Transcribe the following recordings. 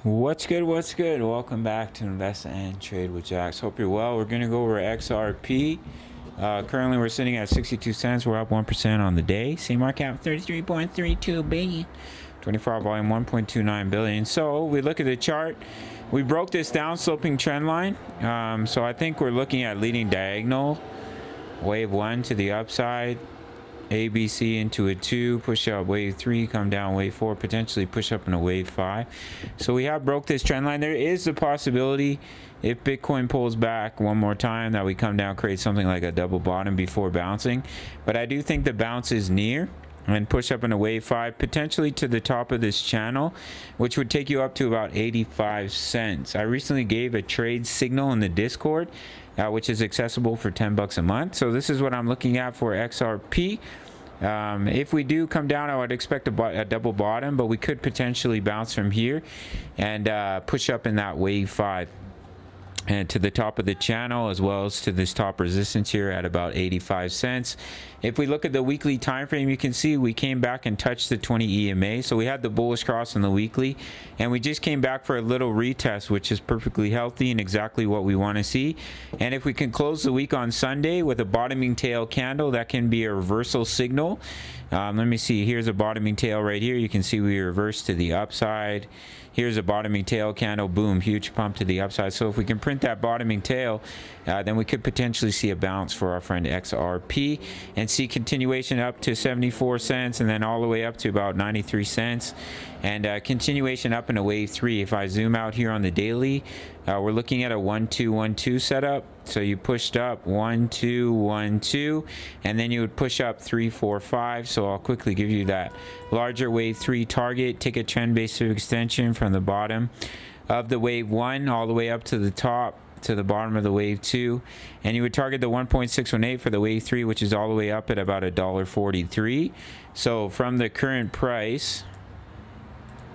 What's good? What's good? Welcome back to Invest and Trade with Jaxx. Hope you're well. We're going to go over XRP. Currently, we're sitting at 62 cents. We're up 1% on the day. Same market cap 33.32 billion. 24-hour volume 1.29 billion. So we look at the chart. We broke this down sloping trend line. So I think we're looking at leading diagonal. Wave 1 to the upside. ABC into a 2, push up wave 3, come down wave 4, potentially push up in a wave 5. So we have broke this trend line. There is the possibility if Bitcoin pulls back one more time that we come down, create something like a double bottom before bouncing. But I do think the bounce is near and push up in a wave 5, potentially to the top of this channel, which would take you up to about 85 cents. I recently gave a trade signal in the Discord, which is accessible for 10 bucks a month. So this is what I'm looking at for XRP. If we do come down, I would expect a double bottom, but we could potentially bounce from here and push up in that wave 5 and to the top of the channel, as well as to this top resistance here at about 85 cents. If we look at the weekly time frame, you can see we came back and touched the 20 EMA. So we had the bullish cross on the weekly, and we just came back for a little retest, which is perfectly healthy and exactly what we want to see. And if we can close the week on Sunday with a bottoming tail candle, that can be a reversal signal. Let me see. Here's a bottoming tail right here. You can see we reversed to the upside. Here's a bottoming tail candle. Boom, huge pump to the upside. So if we can print that bottoming tail, then we could potentially see a bounce for our friend XRP and see continuation up to 74 cents and then all the way up to about 93 cents and continuation up in a wave 3. If I zoom out here on the daily, we're looking at a 1-2-1-2 setup. So you pushed up 1-2-1-2, and then you would push up 3-4-5. So I'll quickly give you that larger wave 3 target. Take a trend based extension from the bottom of the wave 1 all the way up to the top to the bottom of the wave 2, and you would target the 1.618 for the wave 3, which is all the way up at about $1.43. So from the current price,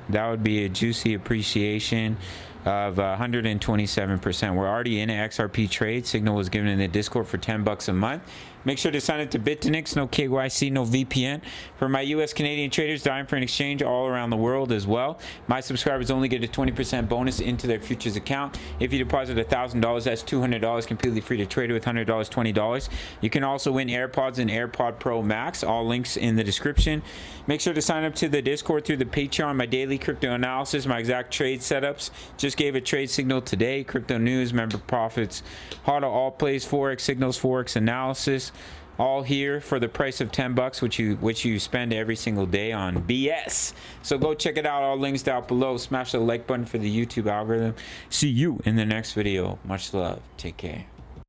that would be a juicy appreciation of 127%. We're already in an XRP trade. Signal was given in the Discord for 10 bucks a month. Make sure to sign up to BITUNIX, no KYC, no VPN. For my US Canadian traders dying for an exchange all around the world as well, my subscribers only get a 20% bonus into their futures account. If you deposit $1,000, that's $200 completely free to trade with. $100, $20. You can also win AirPods and AirPod Pro Max. All links in the description. Make sure to sign up to the Discord through the Patreon. My daily crypto analysis, my exact trade setups. Just gave a trade signal today. Crypto news, member profits, how to all plays Forex signals, Forex analysis. All here for the price of 10 bucks, which you spend every single day on BS. So go check it out. All links down below. Smash the like button for the YouTube algorithm. See you in the next video. Much love. Take care.